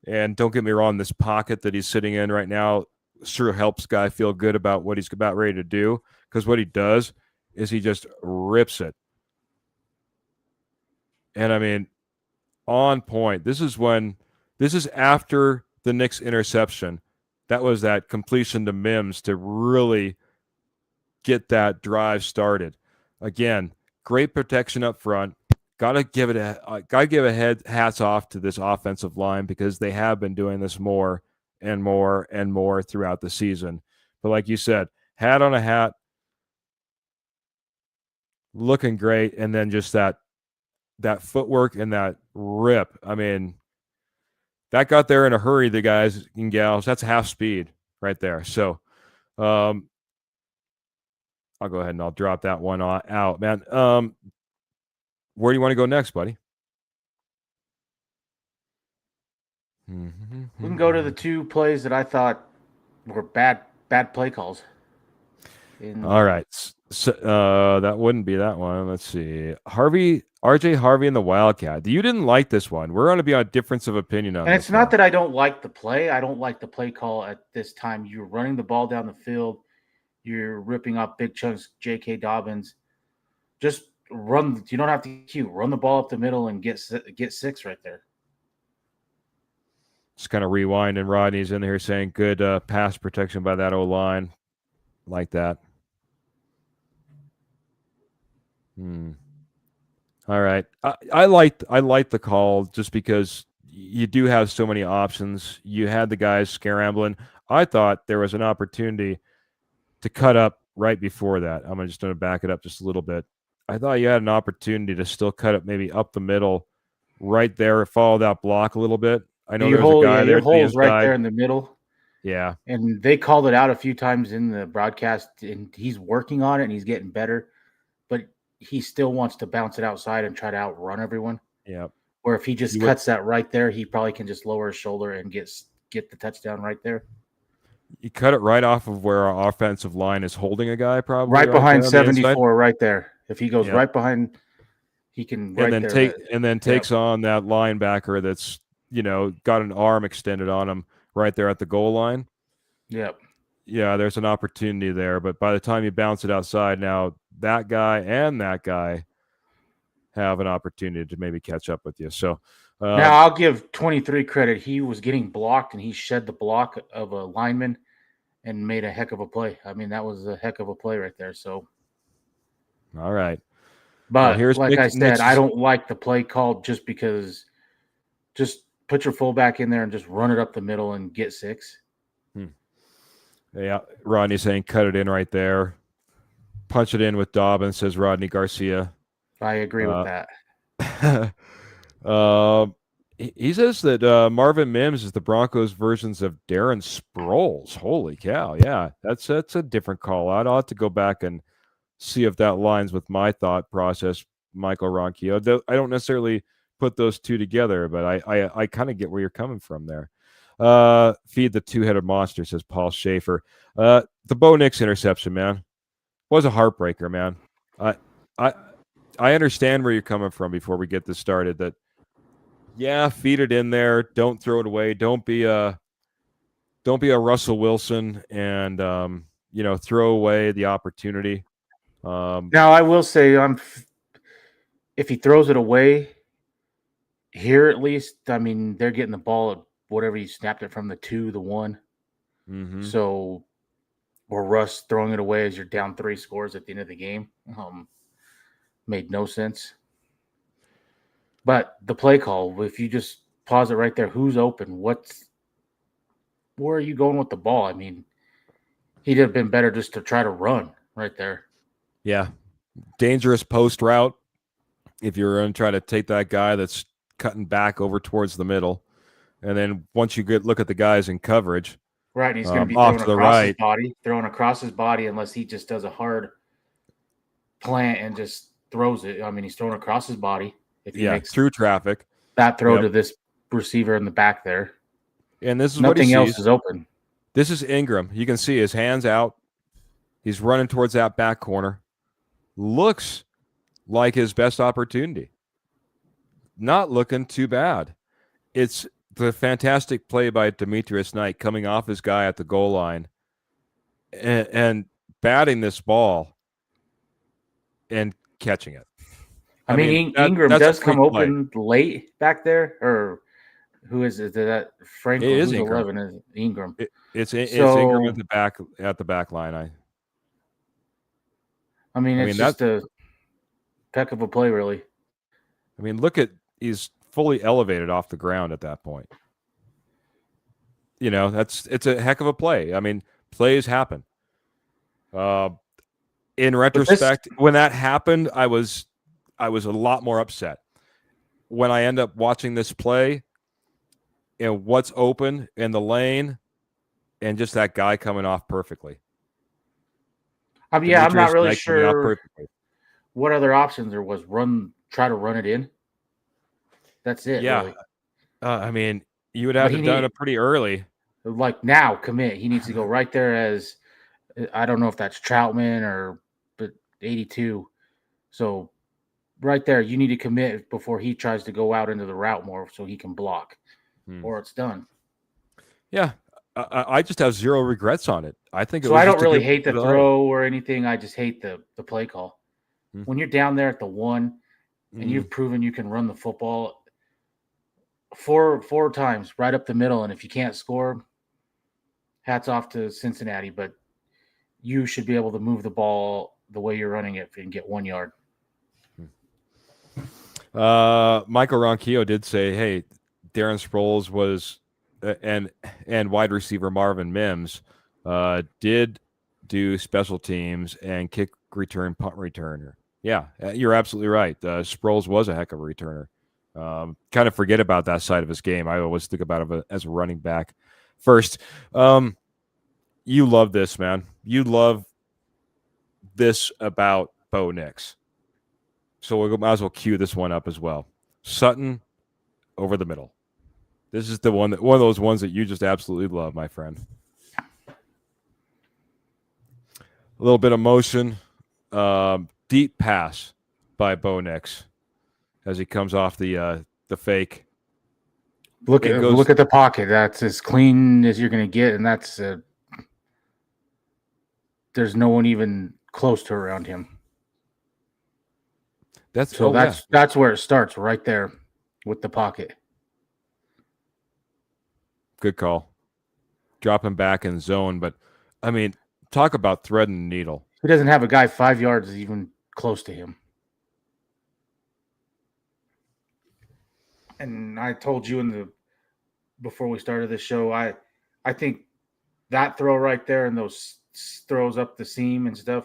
and don't get me wrong, this pocket that he's sitting in right now sure helps guy feel good about what he's about ready to do, because what he does is he just rips it. And I mean, on point. This is after the Knicks interception. That was that completion to Mims to really get that drive started. Again, great protection up front. Gotta give hats off to this offensive line, because they have been doing this more and more and more throughout the season. But like you said, hat on a hat, looking great, and then just that footwork and that rip. I mean, that got there in a hurry, the guys and gals. That's half speed right there. So I'll go ahead and I'll drop that one out, man. Where do you want to go next, buddy? We can go to the two plays that I thought were bad play calls. All right. So, that wouldn't be that one. Let's see. RJ Harvey and the Wildcat. You didn't like this one. We're going to be on difference of opinion on And it's this not one. that I don't like the play. I don't like the play call at this time. You're running the ball down the field. You're ripping up big chunks. J.K. Dobbins. Just run. You don't have to cue. Run the ball up the middle and get 6 right there. Just kind of rewind, and Rodney's in here saying good pass protection by that O-line. Like that. All right. I like the call just because you do have so many options. You had the guys scrambling. I thought there was an opportunity to cut up right before that. I'm just going to back it up just a little bit. I thought you had an opportunity to still cut it maybe up the middle, right there, follow that block a little bit. I know Your there's a hole, yeah, guy there your to the hole's right inside. there in the middle. Yeah. And they called it out a few times in the broadcast, and he's working on it and he's getting better, but he still wants to bounce it outside and try to outrun everyone. Yeah. Where if he just You cuts that right there, he probably can just lower his shoulder and get the touchdown right there. You cut it right off of where our offensive line is holding a guy, probably Right right behind there on the inside. 74, right there. If he goes Yep. right behind, he can And right there. then takes on that linebacker that's got an arm extended on him right there at the goal line. Yep. Yeah, there's an opportunity there, but by the time you bounce it outside, now that guy and that guy have an opportunity to maybe catch up with you. So Now I'll give 23 credit. He was getting blocked and he shed the block of a lineman and made a heck of a play. I mean, that was a heck of a play right there. So, all right. but Well, here's like I said, I Nick's. don't like the play called just because. Just put your fullback in there and just run it up the middle and get 6. Yeah, Rodney saying cut it in right there. Punch it in with Dobbins, says Rodney Garcia. I agree with that. He says that Marvin Mims is the Broncos' versions of Darren Sproles. Holy cow! Yeah, that's a different call out. I'll have to go back and see if that lines with my thought process, Michael Ronquillo. I don't necessarily put those two together, but I kind of get where you're coming from there. Feed the two-headed monster, says Paul Schaefer. The Bo Nix interception, man, was a heartbreaker, man. I understand where you're coming from before we get this started. That feed it in there. Don't throw it away. Don't be a Russell Wilson and throw away the opportunity. Now I will say, if he throws it away here, at least, I mean, they're getting the ball at whatever he snapped it from, the 2, the 1. Mm-hmm. So, or Russ throwing it away as you're down 3 scores at the end of the game, made no sense. But the play call, if you just pause it right there, who's open? Where are you going with the ball? I mean, he'd have been better just to try to run right there. Yeah. Dangerous post route. If you're going to try to take that guy that's cutting back over towards the middle. And then once you look at the guys in coverage. Right. And he's going to be throwing across his body unless he just does a hard plant and just throws it. I mean, he's throwing across his body. If he makes through traffic. That throw to this receiver in the back there. And this is nothing what he else is open. This is Ingram. You can see his hands out. He's running towards that back corner. Looks like his best opportunity. Not looking too bad. It's the fantastic play by Demetrius Knight coming off his guy at the goal line and batting this ball and catching it. I mean Ingram does come open late back there, or who is it? That Franco? It is who's Ingram. 11 is Ingram. It's Ingram at the back line. I mean, it's just a heck of a play, really. I mean, he's fully elevated off the ground at that point. It's a heck of a play. I mean, plays happen. In retrospect, when that happened, I was a lot more upset. When I end up watching this play and what's open in the lane and just that guy coming off perfectly. I mean, I'm not really sure what other options there was. Try to run it in. That's it. Yeah. Really. I mean, you would have to done it pretty early. Like now, commit. He needs to go right there as, I don't know if that's Troutman but 82. So right there, you need to commit before he tries to go out into the route more so he can block, or it's done. Yeah, I just have zero regrets on it. I think it So was I don't just a really good hate the good hire. throw or anything. I just hate the play call. When you're down there at the 1 and you've proven you can run the football four times right up the middle, and if you can't score, hats off to Cincinnati, but you should be able to move the ball the way you're running it and get 1 yard. Michael Ronquillo did say, "Hey, Darren Sproles was and wide receiver Marvin Mims did do special teams and kick return, punt returner." Yeah, you're absolutely right. Sproles was a heck of a returner. Kind of forget about that side of his game. I always think about him as a running back first. You love this, man. You love this about Bo Nix. So we might as well cue this one up as well. Sutton over the middle. This is one of those ones that you just absolutely love, my friend. A little bit of motion, deep pass by Bo Nix as he comes off the fake. Look at the pocket. That's as clean as you're going to get, and that's there's no one even close to around him. That's where it starts, right there with the pocket. Good call. Dropping back in zone, but I mean, talk about threading the needle. He doesn't have a guy 5 yards even close to him. And I told you before we started the show, I think that throw right there and those throws up the seam and stuff,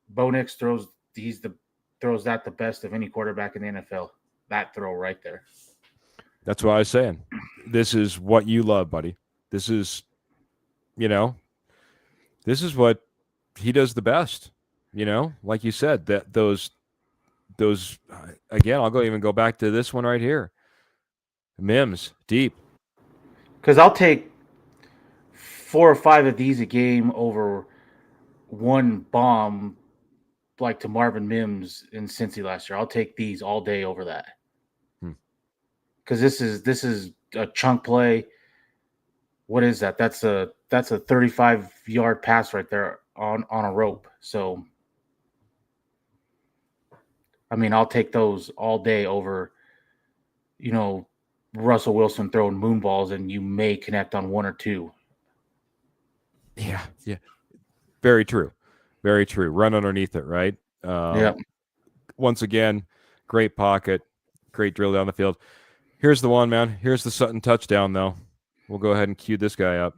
Bo Nix throws that the best of any quarterback in the NFL. That throw right there. That's what I was saying. This is what you love, buddy. This is, this is what he does the best. Like you said, that those again. I'll even go back to this one right here. Mims deep. Because I'll take 4 or 5 of these a game over one bomb like to Marvin Mims in Cincy last year. I'll take these all day over that. Because this is a chunk play. What is that? That's a 35-yard pass right there on a rope. So, I mean, I'll take those all day over, Russell Wilson throwing moon balls and you may connect on 1 or 2. Yeah. Very true. Very true. Run underneath it, right? Yeah. Once again, great pocket, great drill down the field. Here's the one, man. Here's the Sutton touchdown, though. We'll go ahead and cue this guy up.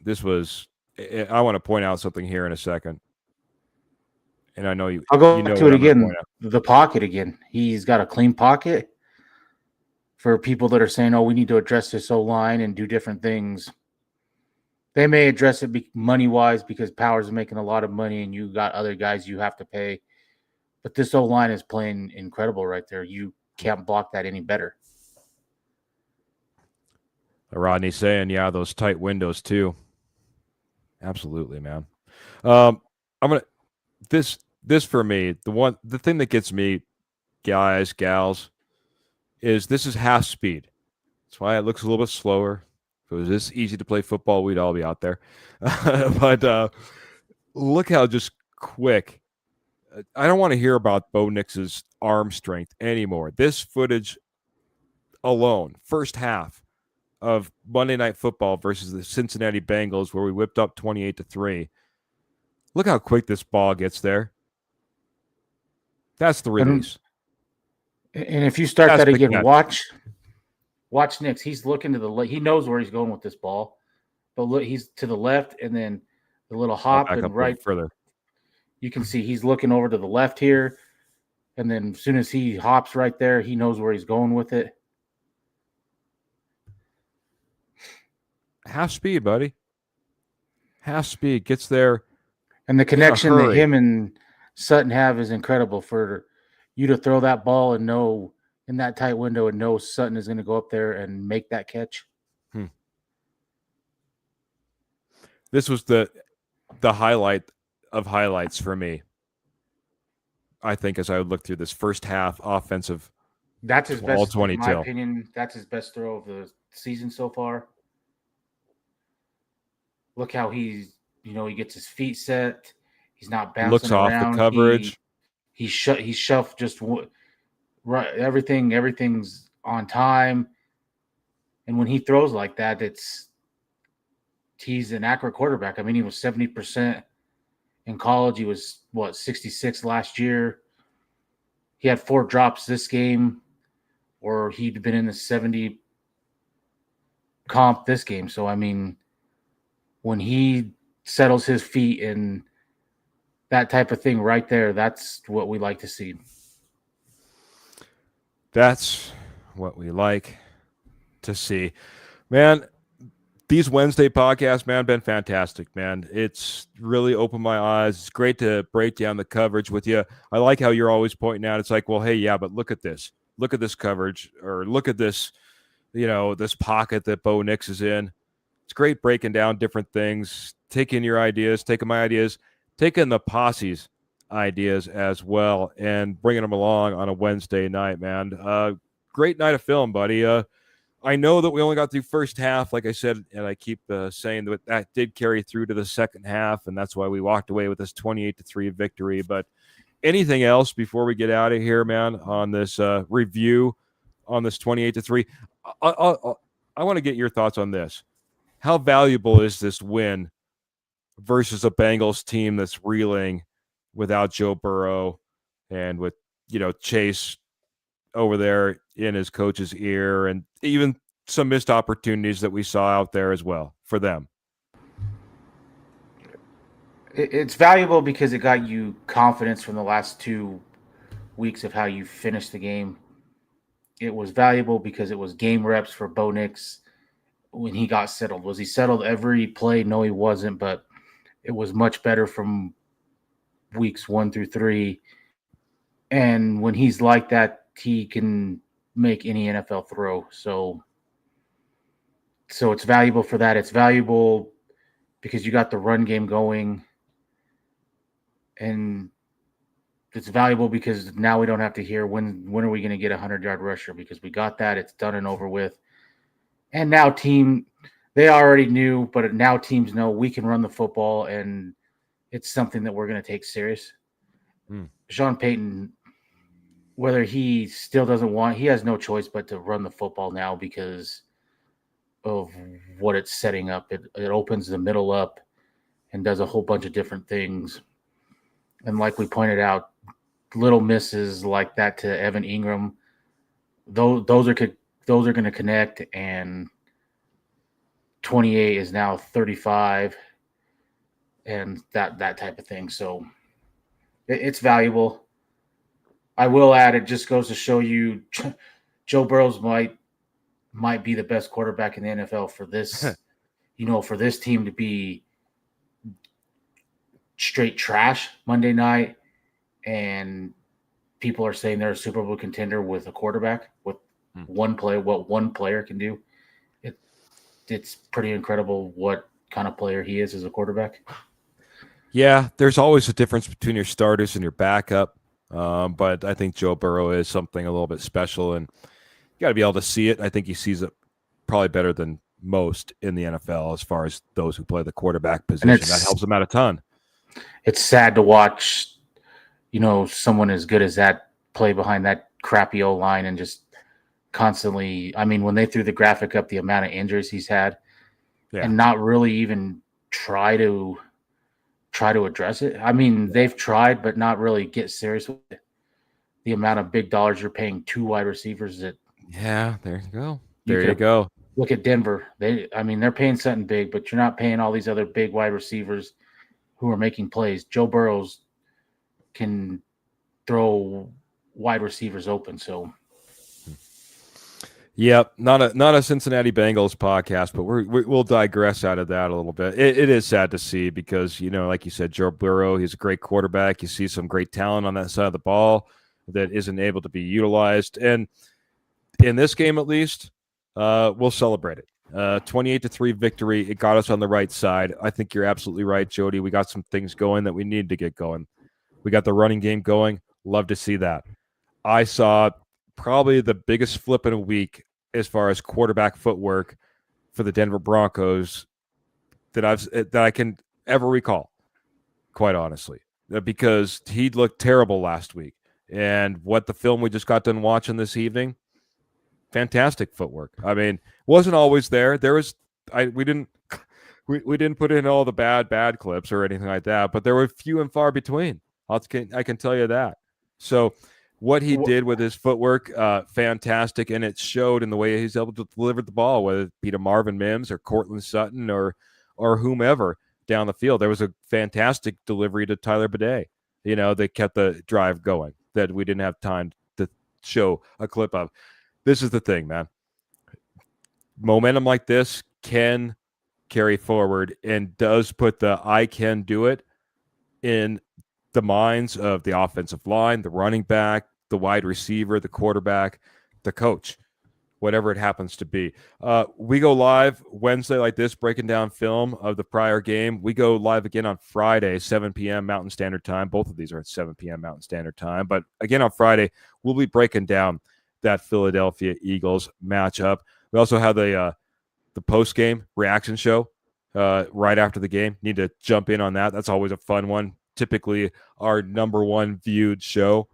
This was – I want to point out something here in a second. And I know you – I'll go back to it again. The pocket again. He's got a clean pocket. For people that are saying, oh, we need to address this O-line and do different things, they may address it money-wise because Powers is making a lot of money and you got other guys you have to pay. But this O-line is playing incredible right there. You can't block that any better. Rodney's saying, yeah, those tight windows too. Absolutely, man. I'm gonna this for me, the thing that gets me, guys, gals, is this is half speed. That's why it looks a little bit slower. If it was this easy to play football, we'd all be out there. But look how just quick. I don't want to hear about Bo Nix's arm strength anymore. This footage alone, first half of Monday Night Football versus the Cincinnati Bengals, where we whipped up 28-3. Look how quick this ball gets there. That's the release. And if you start that again, watch Nix. He's looking to the left. He knows where he's going with this ball. But look, he's to the left, and then the little hop and right further. You can see he's looking over to the left here. And then as soon as he hops right there, he knows where he's going with it. Half speed, buddy. Half speed gets there. And the connection that him and Sutton have is incredible for you to throw that ball and know in that tight window and know Sutton is going to go up there and make that catch. This was the highlight of highlights for me, I think, as I would look through this first half offensive, That's his all best, in my 22. opinion. That's his best throw of the season so far. Look how he gets his feet set. He's not Looks bouncing off the around. coverage. He shoved just right. Everything's on time. And when he throws like that, he's an accurate quarterback. I mean, he was 70% in college. He was 66 last year. He had 4 drops this game, or he'd been in the 70 comp this game. So I mean, when he settles his feet and that type of thing right there, that's what we like to see. That's what we like to see. Man, these Wednesday podcasts, man, been fantastic, man. It's really opened my eyes. It's great to break down the coverage with you. I like how you're always pointing out. It's like, well, hey, yeah, but look at this. Look at this coverage, or look at this, this pocket that Bo Nix is in. It's great breaking down different things, taking your ideas, taking my ideas, taking the posse's ideas as well, and bringing them along on a Wednesday night, man. Great night of film, buddy. I know that we only got through first half, like I said, and I keep saying that did carry through to the second half, and that's why we walked away with this 28-3 victory. But anything else before we get out of here, man, on this review on this 28-3? I want to get your thoughts on this. How valuable is this win versus a Bengals team that's reeling without Joe Burrow and with, Chase over there in his coach's ear, and even some missed opportunities that we saw out there as well for them? It's valuable because it got you confidence from the last 2 weeks of how you finished the game. It was valuable because it was game reps for Bo Nix when he got settled. Was he settled every play? No, he wasn't, but it was much better from weeks 1 through 3. And when he's like that, he can make any NFL throw. So it's valuable for that. It's valuable because you got the run game going. And it's valuable because now we don't have to hear when are we going to get a 100-yard rusher, because we got that. It's done and over with. And now they already knew, but now teams know we can run the football, and it's something that we're going to take serious. Sean Payton, whether he still doesn't want, he has no choice but to run the football now because of what it's setting up. It opens the middle up and does a whole bunch of different things. And like we pointed out, little misses like that to Evan Ingram, those are going to connect, and 28 is now 35, and that type of thing. So it's valuable. I will add, it just goes to show you Joe Burrows might be the best quarterback in the NFL for this, for this team to be straight trash Monday night, and people are saying they're a Super Bowl contender with a quarterback, with one player, what one player can do. It's pretty incredible what kind of player he is as a quarterback. Yeah, there's always a difference between your starters and your backup. But I think Joe Burrow is something a little bit special, and you got to be able to see it. I think he sees it probably better than most in the NFL as far as those who play the quarterback position. That helps him out a ton. It's sad to watch, someone as good as that play behind that crappy O-line and just constantly, I mean, when they threw the graphic up, the amount of injuries he's had, and not really even try to address it. I mean, they've tried, but not really get serious with it. The amount of big dollars you're paying 2 wide receivers that. Yeah, there you go. There you go. Look at Denver. They're paying something big, but you're not paying all these other big wide receivers who are making plays. Joe Burrows can throw wide receivers open. So, yep, not a Cincinnati Bengals podcast, but we'll digress out of that a little bit. It is sad to see because, like you said, Joe Burrow, he's a great quarterback. You see some great talent on that side of the ball that isn't able to be utilized. And in this game, at least, we'll celebrate it. 28-3 victory. It got us on the right side. I think you're absolutely right, Jody. We got some things going that we need to get going. We got the running game going. Love to see that. I saw probably the biggest flip in a week as far as quarterback footwork for the Denver Broncos that I can ever recall, quite honestly, because he looked terrible last week. And what the film we just got done watching this evening, fantastic footwork. I mean, wasn't always there. There was we didn't put in all the bad clips or anything like that, but there were few and far between. I can tell you that. So what he did with his footwork, fantastic, and it showed in the way he's able to deliver the ball, whether it be to Marvin Mims or Cortland Sutton or whomever down the field. There was a fantastic delivery to Tyler Bidet. They kept the drive going that we didn't have time to show a clip of. This is the thing, man. Momentum like this can carry forward and does put the I can do it in the minds of the offensive line, the running back, the wide receiver, the quarterback, the coach, whatever it happens to be. We go live Wednesday like this, breaking down film of the prior game. We go live again on Friday, 7 p.m. Mountain Standard Time. Both of these are at 7 p.m. Mountain Standard Time. But again on Friday, we'll be breaking down that Philadelphia Eagles matchup. We also have the post-game reaction show right after the game. Need to jump in on that. That's always a fun one. Typically our number one viewed show.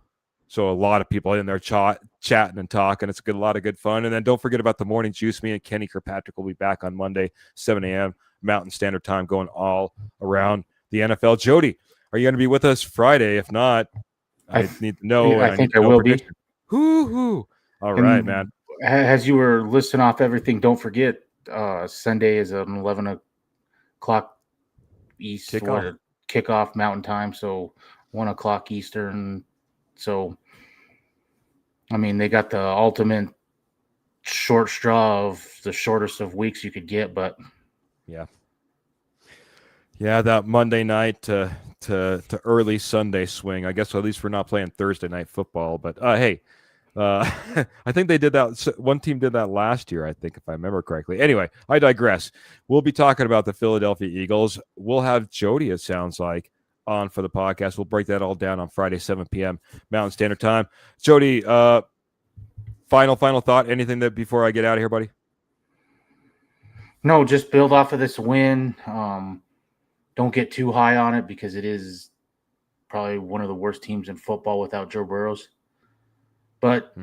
So a lot of people in there chatting and talking. It's a lot of good fun. And then don't forget about the morning juice. Me and Kenny Kirkpatrick will be back on Monday, 7 a.m. Mountain Standard Time, going all around the NFL. Jody, are you going to be with us Friday? If not, I need to know. I think I will be. Hoo-hoo. All right, man. As you were listing off everything, don't forget Sunday is an 11 o'clock East kickoff Mountain Time, so 1 o'clock Eastern. So, I mean, they got the ultimate short straw of the shortest of weeks you could get, but yeah, that Monday night to early Sunday swing. I guess at least we're not playing Thursday night football. But hey, I think they did that. One team did that last year, I think, if I remember correctly. Anyway, I digress. We'll be talking about the Philadelphia Eagles. We'll have Jody, it sounds like, on for the podcast. We'll break that all down on Friday, 7 p.m. Mountain Standard Time. Jody, final thought. Anything that before I get out of here, buddy? No, just build off of this win. Don't get too high on it because it is probably one of the worst teams in football without Joe Burrows. But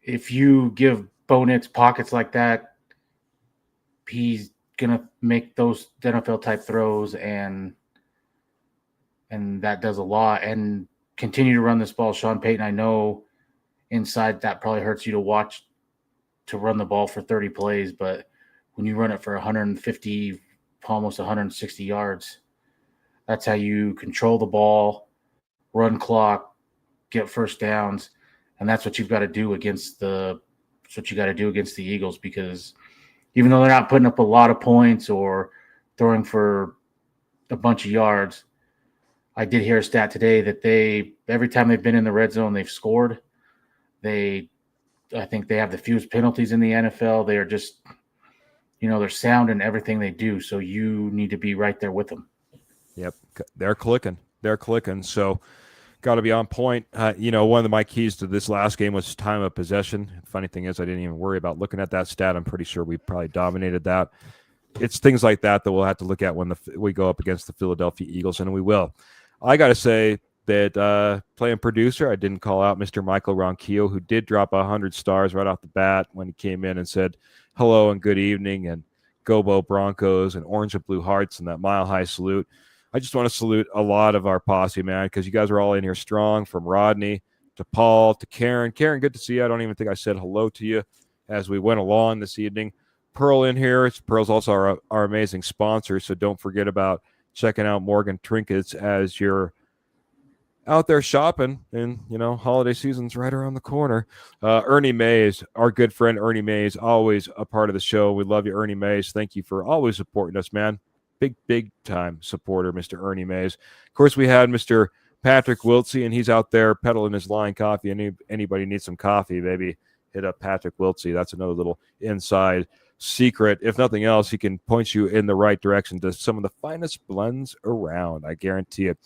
if you give Bo Nix pockets like that, he's going to make those NFL-type throws, and that does a lot. And continue to run this ball. Sean Payton, I know inside that probably hurts you to watch to run the ball for 30 plays, but when you run it for 150, almost 160 yards, that's how you control the ball, run clock, get first downs, and that's what you've got to do against the Eagles, because even though they're not putting up a lot of points or throwing for a bunch of yards, I did hear a stat today that every time they've been in the red zone, they've scored. I think they have the fewest penalties in the NFL. They are just, they're sound in everything they do. So you need to be right there with them. Yep. They're clicking. So got to be on point. One of my keys to this last game was time of possession. Funny thing is, I didn't even worry about looking at that stat. I'm pretty sure we probably dominated that. It's things like that we'll have to look at when we go up against the Philadelphia Eagles, and we will. I got to say that playing producer, I didn't call out Mr. Michael Ronquillo, who did drop 100 stars right off the bat when he came in and said hello and good evening and go Bo Broncos and orange and blue hearts and that mile high salute. I just want to salute a lot of our posse, man, because you guys are all in here strong, from Rodney to Paul to Karen. Karen, good to see you. I don't even think I said hello to you as we went along this evening. Pearl in here. Pearl's also our amazing sponsor, so don't forget about checking out Morgan Trinkets as you're out there shopping, and holiday season's right around the corner. Ernie Mays, our good friend Ernie Mays, always a part of the show. We love you, Ernie Mays. Thank you for always supporting us, man. Big time supporter, Mr. Ernie Mays. Of course, we had Mr. Patrick Wiltsey, and he's out there peddling his line coffee. Anybody needs some coffee, baby, hit up Patrick Wiltsey. That's another little inside secret. If nothing else, he can point you in the right direction to some of the finest blends around. I guarantee it.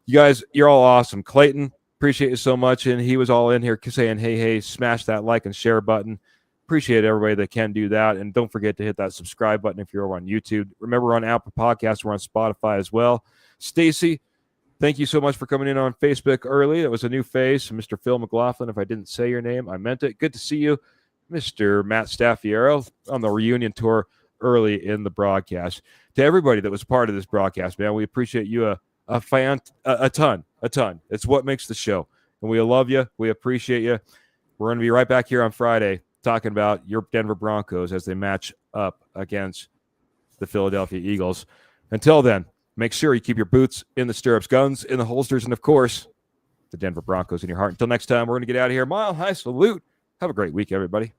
You guys, you're all awesome. Clayton, appreciate you so much. And he was all in here saying, hey, smash that like and share button. Appreciate everybody that can do that. And don't forget to hit that subscribe button if you're over on YouTube. Remember, we're on Apple Podcasts. We're on Spotify as well. Stacy, thank you so much for coming in on Facebook early. That was a new face. Mr. Phil McLaughlin, if I didn't say your name, I meant it. Good to see you. Mr. Matt Staffiero on the reunion tour early in the broadcast. To everybody that was part of this broadcast, man, we appreciate you a ton. It's what makes the show. And we love you. We appreciate you. We're going to be right back here on Friday talking about your Denver Broncos as they match up against the Philadelphia Eagles. Until then, make sure you keep your boots in the stirrups, guns in the holsters, and, of course, the Denver Broncos in your heart. Until next time, we're going to get out of here. Mile high salute. Have a great week, everybody.